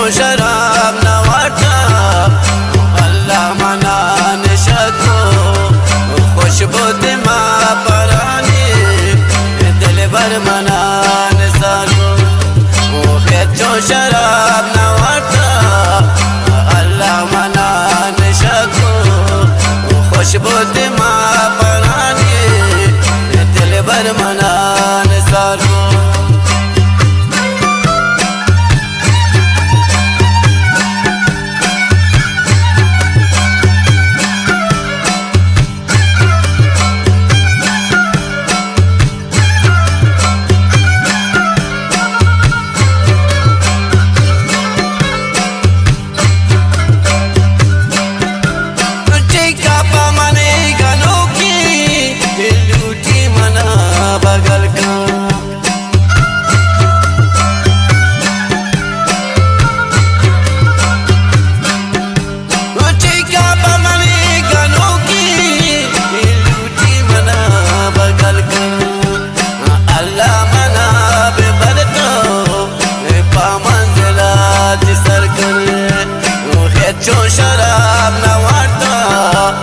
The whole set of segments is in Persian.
چون شراب نوارتا الله منا نشکو خوش بود ما پرانی دل بر منا نسالو چون شراب نوارتا الله منا نشکو خوش بود ما پرانی دل بر منا نسالو چون شراب نوارتا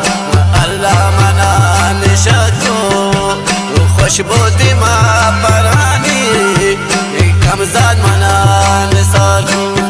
الله منا نشکو خوش بودی ما پرانی کم زاد منا نسالو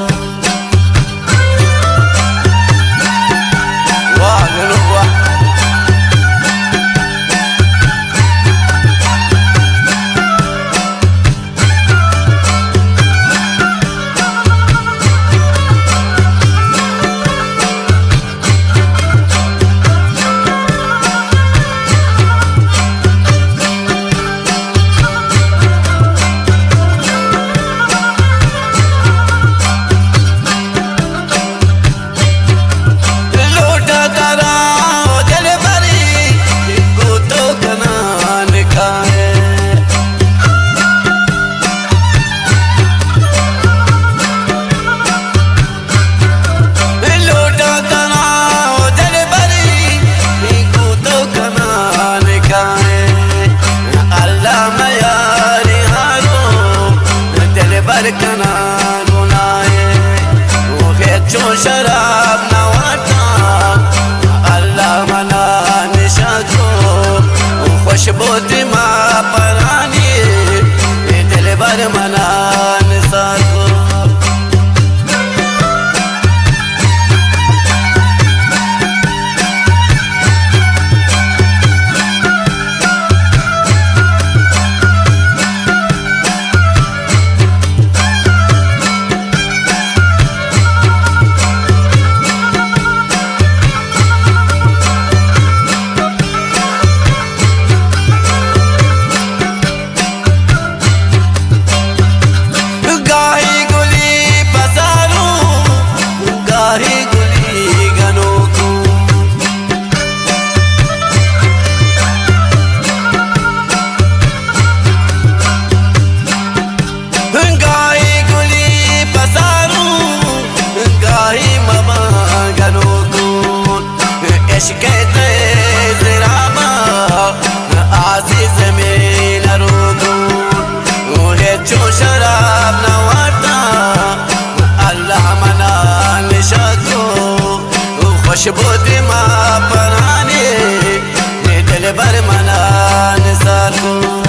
چون شراب نوارتا الله منا نشکو خوش بود ما پرانی دل بر منا نسالو عشقت زراما عزیز من روگون چون شراب نوارتا الله منا نشکو خوش بود ما پرانی دل بر منا نسالو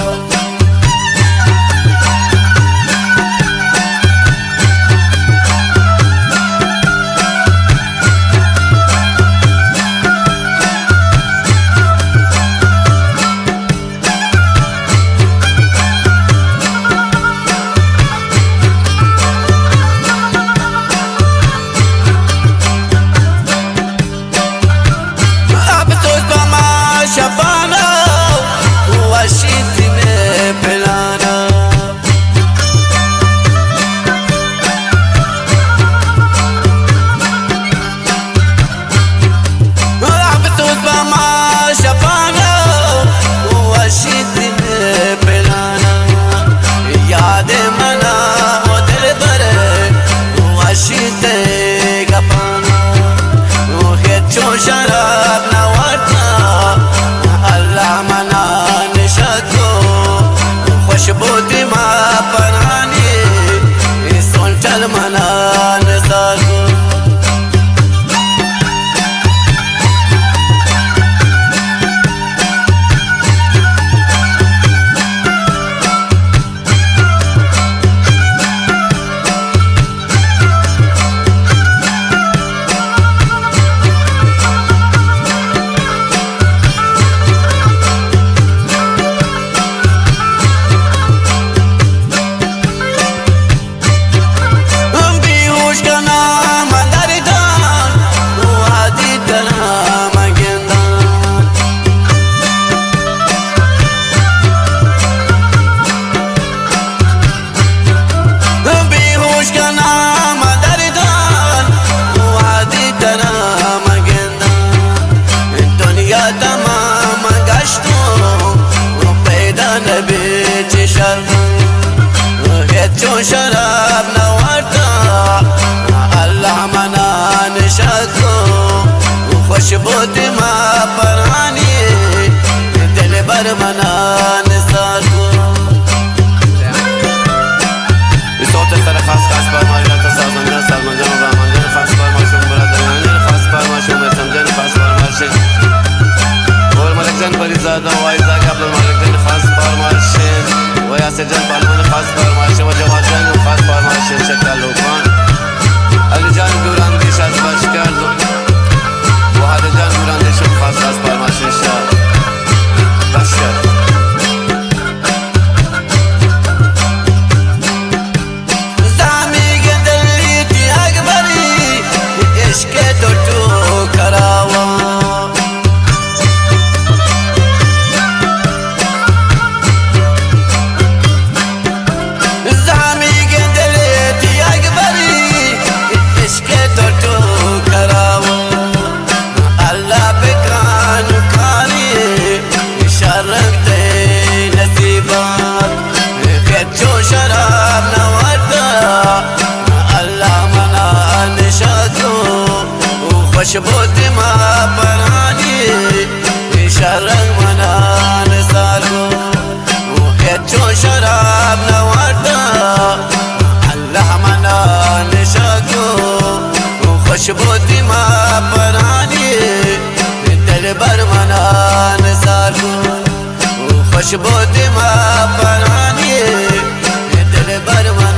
چون شراب نوارتا الله منا نشاد کو خوش بود ما پرانی دل بر منا نثار کو صوت سر خاص خاص پر ماجرا تصاویر سرمنجان و رحمنجان خاص پر ماشون برادران خاص پر ماشون سمجان خاص پر ماشون اور ملک جان پریزادا و ایزا که عبدالمالک جان خاص پر ماشون و یاسر جان پالمان خاص پر ماشون و جواد جان خاص پر ماشون شکل لوکان علی جان دوراندیش از باشکر و حد جان دوراندیش خاص خاص پر ماشون شاد باشکر خوش بود ما پرانی شرنگ منا نثار کو چون شراب نوارتا الله منا نشاد کو خوش بود ما پرانی دل بر منا نثار کو خوش بود ما پرانی دل بر منا